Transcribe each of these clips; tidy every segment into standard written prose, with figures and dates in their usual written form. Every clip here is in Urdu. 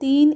3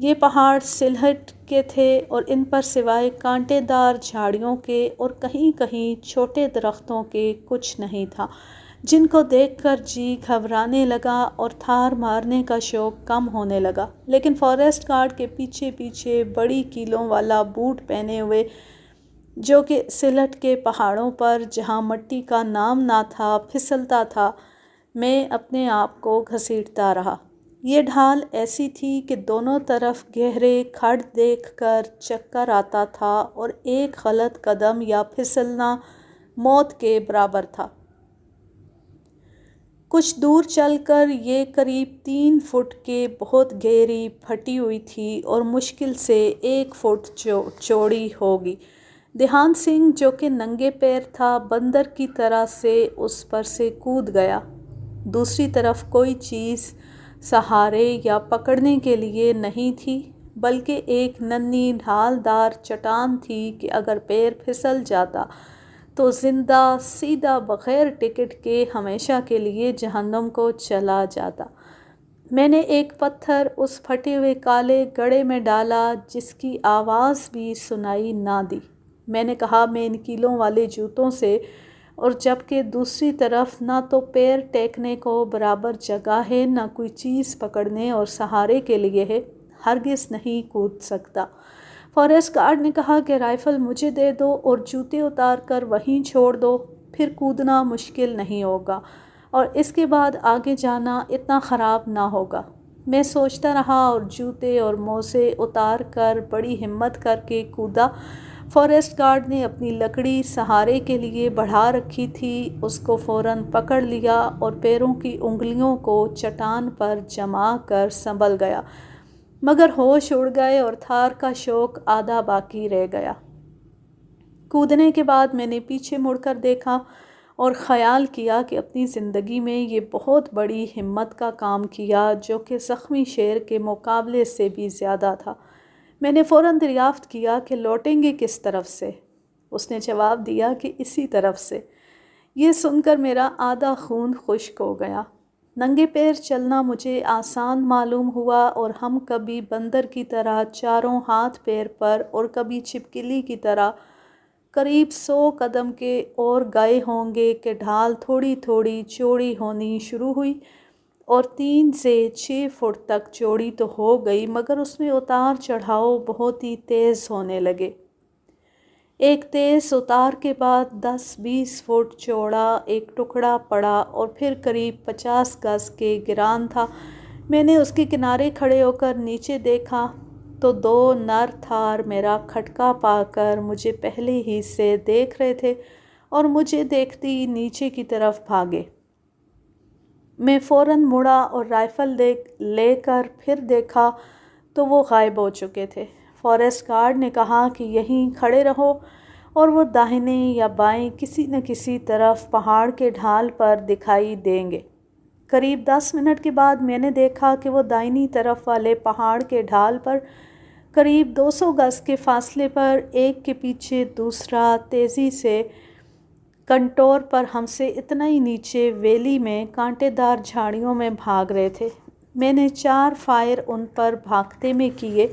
یہ پہاڑ سلہٹ کے تھے اور ان پر سوائے کانٹے دار جھاڑیوں کے اور کہیں کہیں چھوٹے درختوں کے کچھ نہیں تھا، جن کو دیکھ کر جی گھبرانے لگا اور تھار مارنے کا شوق کم ہونے لگا۔ لیکن فاریسٹ گارڈ کے پیچھے پیچھے بڑی کیلوں والا بوٹ پہنے ہوئے، جو کہ سلہٹ کے پہاڑوں پر جہاں مٹی کا نام نہ تھا پھسلتا تھا، میں اپنے آپ کو گھسیٹتا رہا۔ یہ ڈھال ایسی تھی کہ دونوں طرف گہرے کھڈ دیکھ کر چکر آتا تھا اور ایک غلط قدم یا پھسلنا موت کے برابر تھا۔ کچھ دور چل کر یہ قریب 3 فٹ کے بہت گہری پھٹی ہوئی تھی اور مشکل سے 1 فٹ چوڑی ہوگی۔ دیہان سنگھ، جو کہ ننگے پیر تھا، بندر کی طرح سے اس پر سے کود گیا۔ دوسری طرف کوئی چیز سہارے یا پکڑنے کے لیے نہیں تھی، بلکہ ایک ننھی ڈھال دار چٹان تھی کہ اگر پیر پھسل جاتا تو زندہ سیدھا بغیر ٹکٹ کے ہمیشہ کے لیے جہنم کو چلا جاتا۔ میں نے ایک پتھر اس پھٹے ہوئے کالے گڑھے میں ڈالا، جس کی آواز بھی سنائی نہ دی۔ میں نے کہا، میں ان کیلوں والے جوتوں سے، اور جبکہ دوسری طرف نہ تو پیر ٹیکنے کو برابر جگہ ہے، نہ کوئی چیز پکڑنے اور سہارے کے لیے ہے، ہرگز نہیں کود سکتا۔ فاریسٹ گارڈ نے کہا کہ رائفل مجھے دے دو اور جوتے اتار کر وہیں چھوڑ دو، پھر کودنا مشکل نہیں ہوگا اور اس کے بعد آگے جانا اتنا خراب نہ ہوگا۔ میں سوچتا رہا اور جوتے اور موزے اتار کر بڑی ہمت کر کے کودا۔ فاریسٹ گارڈ نے اپنی لکڑی سہارے کے لیے بڑھا رکھی تھی، اس کو فوراً پکڑ لیا اور پیروں کی انگلیوں کو چٹان پر جما کر سنبھل گیا، مگر ہوش اڑ گئے اور تھار کا شوق آدھا باقی رہ گیا۔ کودنے کے بعد میں نے پیچھے مڑ کر دیکھا اور خیال کیا کہ اپنی زندگی میں یہ بہت بڑی ہمت کا کام کیا، جو کہ زخمی شیر کے مقابلے سے بھی زیادہ تھا۔ میں نے فوراً دریافت کیا کہ لوٹیں گے کس طرف سے؟ اس نے جواب دیا کہ اسی طرف سے۔ یہ سن کر میرا آدھا خون خشک ہو گیا۔ ننگے پیر چلنا مجھے آسان معلوم ہوا اور ہم کبھی بندر کی طرح چاروں ہاتھ پیر پر اور کبھی چھپکلی کی طرح قریب 100 قدم کے اور گئے ہوں گے کہ ڈھال تھوڑی تھوڑی چوڑی ہونی شروع ہوئی اور 3 سے 6 فٹ تک چوڑی تو ہو گئی، مگر اس میں اتار چڑھاؤ بہت ہی تیز ہونے لگے۔ ایک تیز اتار کے بعد 10-20 فٹ چوڑا ایک ٹکڑا پڑا اور پھر قریب 50 گز کے گران تھا۔ میں نے اس کے کنارے کھڑے ہو کر نیچے دیکھا تو 2 نر تھار میرا کھٹکا پا کر مجھے پہلے ہی سے دیکھ رہے تھے اور مجھے دیکھتی نیچے کی طرف بھاگے۔ میں فوراً مڑا اور رائفل لے کر پھر دیکھا تو وہ غائب ہو چکے تھے۔ فاریسٹ گارڈ نے کہا کہ یہیں کھڑے رہو اور وہ داہنے یا بائیں کسی نہ کسی طرف پہاڑ کے ڈھال پر دکھائی دیں گے۔ قریب 10 منٹ کے بعد میں نے دیکھا کہ وہ دائنی طرف والے پہاڑ کے ڈھال پر قریب 200 گز کے فاصلے پر ایک کے پیچھے دوسرا تیزی سے کنٹور پر ہم سے اتنا ہی نیچے ویلی میں کانٹے دار جھاڑیوں میں بھاگ رہے تھے۔ میں نے 4 فائر ان پر بھاگتے میں کیے۔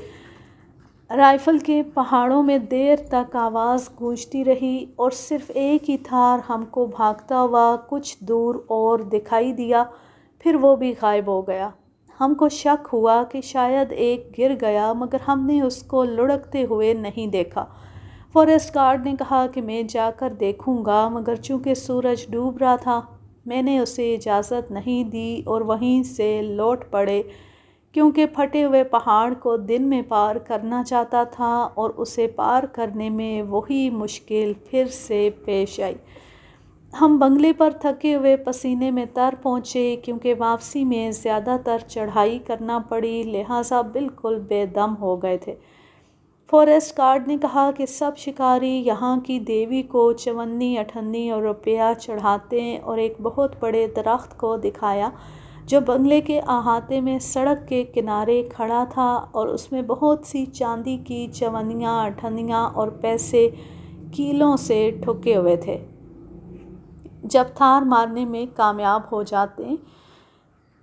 رائفل کے پہاڑوں میں دیر تک آواز گونجتی رہی اور صرف ایک ہی تھار ہم کو بھاگتا ہوا کچھ دور اور دکھائی دیا، پھر وہ بھی غائب ہو گیا۔ ہم کو شک ہوا کہ شاید ایک گر گیا، مگر ہم نے اس کو لڑھکتے ہوئے نہیں دیکھا۔ فاریسٹ گارڈ نے کہا کہ میں جا کر دیکھوں گا، مگر چونکہ سورج ڈوب رہا تھا میں نے اسے اجازت نہیں دی اور وہیں سے لوٹ پڑے، کیونکہ پھٹے ہوئے پہاڑ کو دن میں پار کرنا چاہتا تھا اور اسے پار کرنے میں وہی مشکل پھر سے پیش آئی۔ ہم بنگلے پر تھکے ہوئے پسینے میں تر پہنچے، کیونکہ واپسی میں زیادہ تر چڑھائی کرنا پڑی، لہٰذا بالکل بے دم ہو گئے تھے۔ فاریسٹ گارڈ نے کہا کہ سب شکاری یہاں کی دیوی کو چونی، اٹھنی اور روپیہ چڑھاتے ہیں اور ایک بہت بڑے درخت کو دکھایا جو بنگلے کے احاطے میں سڑک کے کنارے کھڑا تھا اور اس میں بہت سی چاندی کی چونیاں، اٹھنیاں اور پیسے کیلوں سے ٹھکے ہوئے تھے۔ جب تھار مارنے میں کامیاب ہو جاتے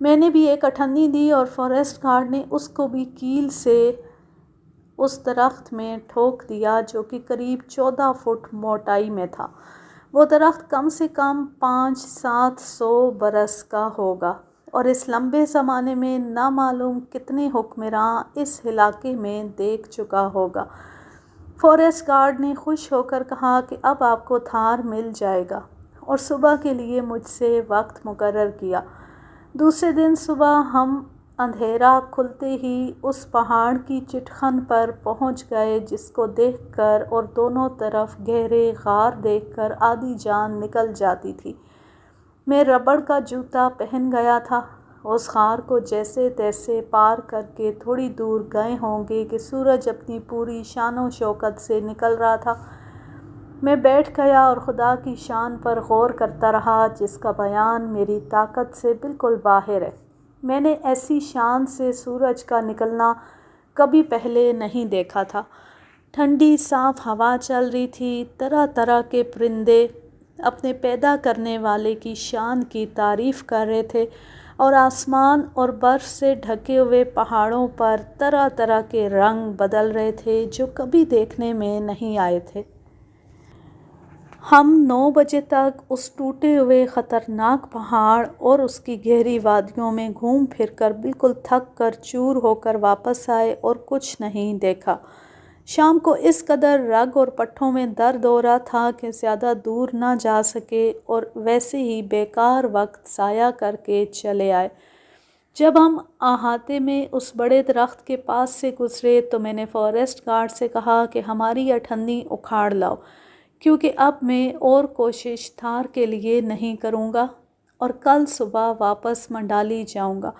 میں نے بھی ایک اٹھنی دی اور فوریسٹ گارڈ نے اس کو بھی کیل سے اس درخت میں ٹھوک دیا جو کہ قریب 14 فٹ موٹائی میں تھا۔ وہ درخت کم سے کم 500-700 برس کا ہوگا اور اس لمبے زمانے میں نامعلوم کتنے حکمراں اس علاقے میں دیکھ چکا ہوگا۔ فوریسٹ گارڈ نے خوش ہو کر کہا کہ اب آپ کو تھار مل جائے گا اور صبح کے لیے مجھ سے وقت مقرر کیا۔ دوسرے دن صبح ہم اندھیرا کھلتے ہی اس پہاڑ کی چٹخن پر پہنچ گئے جس کو دیکھ کر اور دونوں طرف گہرے غار دیکھ کر آدھی جان نکل جاتی تھی۔ میں ربڑ کا جوتا پہن گیا تھا۔ اس غار کو جیسے تیسے پار کر کے تھوڑی دور گئے ہوں گے کہ سورج اپنی پوری شان و شوکت سے نکل رہا تھا۔ میں بیٹھ گیا اور خدا کی شان پر غور کرتا رہا جس کا بیان میری طاقت سے بالکل باہر ہے۔ میں نے ایسی شان سے سورج کا نکلنا کبھی پہلے نہیں دیکھا تھا۔ ٹھنڈی صاف ہوا چل رہی تھی، طرح طرح کے پرندے اپنے پیدا کرنے والے کی شان کی تعریف کر رہے تھے اور آسمان اور برف سے ڈھکے ہوئے پہاڑوں پر طرح طرح کے رنگ بدل رہے تھے جو کبھی دیکھنے میں نہیں آئے تھے۔ ہم 9 بجے تک اس ٹوٹے ہوئے خطرناک پہاڑ اور اس کی گہری وادیوں میں گھوم پھر کر بالکل تھک کر چور ہو کر واپس آئے اور کچھ نہیں دیکھا۔ شام کو اس قدر رگ اور پٹھوں میں درد ہو رہا تھا کہ زیادہ دور نہ جا سکے اور ویسے ہی بیکار وقت ضائع کر کے چلے آئے۔ جب ہم احاطے میں اس بڑے درخت کے پاس سے گزرے تو میں نے فوریسٹ گارڈ سے کہا کہ ہماری اٹھنی اکھاڑ لاؤ، کیونکہ اب میں اور کوشش تھار کے لیے نہیں کروں گا اور کل صبح واپس منڈالی جاؤں گا۔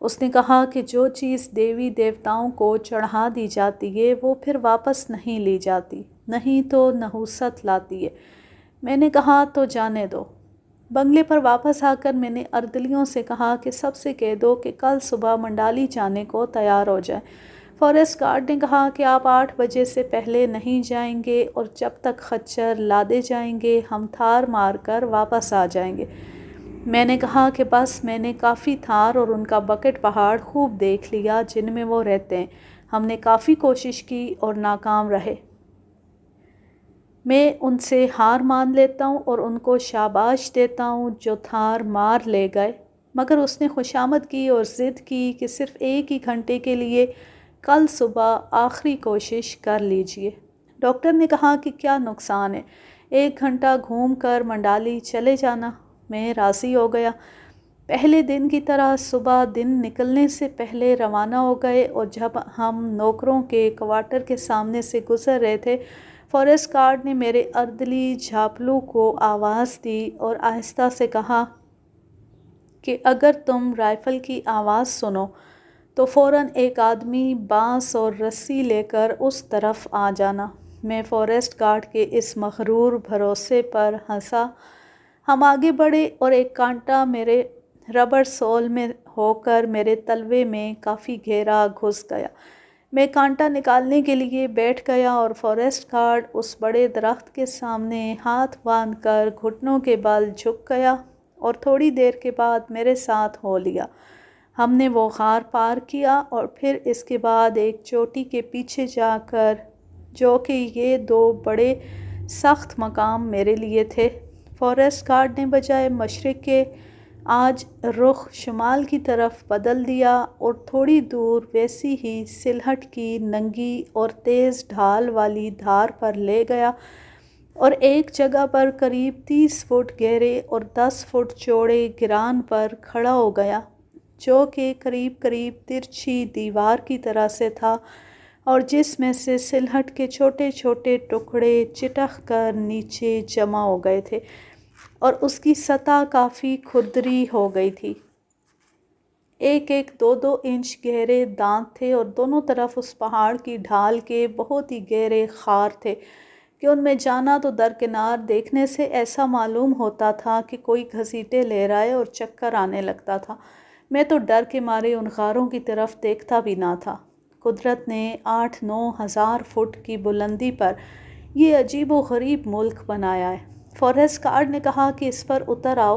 اس نے کہا کہ جو چیز دیوی دیوتاؤں کو چڑھا دی جاتی ہے وہ پھر واپس نہیں لی جاتی، نہیں تو نحوست لاتی ہے۔ میں نے کہا تو جانے دو۔ بنگلے پر واپس آ کر میں نے اردلیوں سے کہا کہ سب سے کہہ دو کہ کل صبح منڈالی جانے کو تیار ہو جائیں۔ فوریسٹ گارڈ نے کہا کہ آپ 8 بجے سے پہلے نہیں جائیں گے اور جب تک خچر لادے جائیں گے ہم تھار مار کر واپس آ جائیں گے۔ میں نے کہا کہ بس میں نے کافی تھار اور ان کا بکٹ پہاڑ خوب دیکھ لیا جن میں وہ رہتے ہیں۔ ہم نے کافی کوشش کی اور ناکام رہے۔ میں ان سے ہار مان لیتا ہوں اور ان کو شاباش دیتا ہوں جو تھار مار لے گئے، مگر اس نے خوشامد کی اور ضد کی کہ صرف 1 ہی گھنٹے کے لیے کل صبح آخری کوشش کر لیجئے۔ ڈاکٹر نے کہا کہ کیا نقصان ہے، 1 گھنٹہ گھوم کر منڈالی چلے جانا۔ میں راضی ہو گیا۔ پہلے دن کی طرح صبح دن نکلنے سے پہلے روانہ ہو گئے اور جب ہم نوکروں کے کوارٹر کے سامنے سے گزر رہے تھے فوریسٹ گارڈ نے میرے اردلی جھاپلو کو آواز دی اور آہستہ سے کہا کہ اگر تم رائفل کی آواز سنو تو فوراً ایک آدمی بانس اور رسی لے کر اس طرف آ جانا۔ میں فوریسٹ گارڈ کے اس مغرور بھروسے پر ہنسا۔ ہم آگے بڑھے اور ایک کانٹا میرے ربڑ سول میں ہو کر میرے تلوے میں کافی گہرا گھس گیا۔ میں کانٹا نکالنے کے لیے بیٹھ گیا اور فوریسٹ گارڈ اس بڑے درخت کے سامنے ہاتھ باندھ کر گھٹنوں کے بل جھک گیا اور تھوڑی دیر کے بعد میرے ساتھ ہو لیا۔ ہم نے وہ غار پار کیا اور پھر اس کے بعد ایک چوٹی کے پیچھے جا کر، جو کہ یہ 2 بڑے سخت مقام میرے لیے تھے۔ فوریسٹ گارڈ نے بجائے مشرق کے آج رخ شمال کی طرف بدل دیا اور تھوڑی دور ویسی ہی سلہٹ کی ننگی اور تیز ڈھال والی دھار پر لے گیا اور ایک جگہ پر قریب 30 فٹ گہرے اور 10 فٹ چوڑے گران پر کھڑا ہو گیا، جو کہ قریب ترچھی دیوار کی طرح سے تھا اور جس میں سے سلہٹ کے چھوٹے چھوٹے ٹکڑے چٹخ کر نیچے جمع ہو گئے تھے اور اس کی سطح کافی کھردری ہو گئی تھی۔ 2 انچ گہرے دانت تھے اور دونوں طرف اس پہاڑ کی ڈھال کے بہت ہی گہرے خار تھے کہ ان میں جانا تو درکنار دیکھنے سے ایسا معلوم ہوتا تھا کہ کوئی گھسیٹے لے رہا ہے اور چکر آنے لگتا تھا۔ میں تو ڈر کے مارے ان غاروں کی طرف دیکھتا بھی نہ تھا۔ قدرت نے 8-9 ہزار فٹ کی بلندی پر یہ عجیب و غریب ملک بنایا ہے۔ فوریسٹ گارڈ نے کہا کہ اس پر اتر آؤ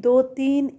2-3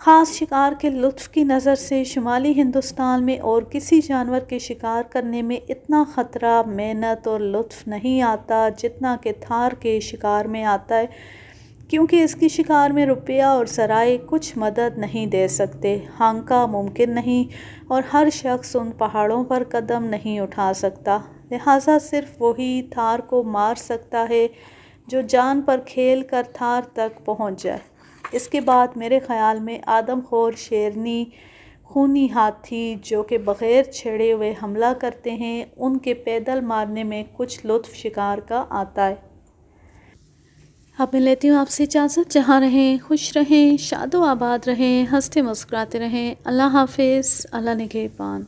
خاص شکار کے لطف کی نظر سے شمالی ہندوستان میں اور کسی جانور کے شکار کرنے میں اتنا خطرہ، محنت اور لطف نہیں آتا جتنا کہ تھار کے شکار میں آتا ہے، کیونکہ اس کی شکار میں روپیہ اور سرائے کچھ مدد نہیں دے سکتے، ہانکا ممکن نہیں، اور ہر شخص ان پہاڑوں پر قدم نہیں اٹھا سکتا، لہٰذا صرف وہی تھار کو مار سکتا ہے جو جان پر کھیل کر تھار تک پہنچ جائے۔ اس کے بعد میرے خیال میں آدم خور شیرنی، خونی ہاتھی جو کہ بغیر چھڑے ہوئے حملہ کرتے ہیں، ان کے پیدل مارنے میں کچھ لطف شکار کا آتا ہے۔ اب میں لیتی ہوں آپ سے اجازت، جہاں رہیں خوش رہیں، شاد و آباد رہیں، ہنستے مسکراتے رہیں۔ اللہ حافظ، اللہ نگہبان۔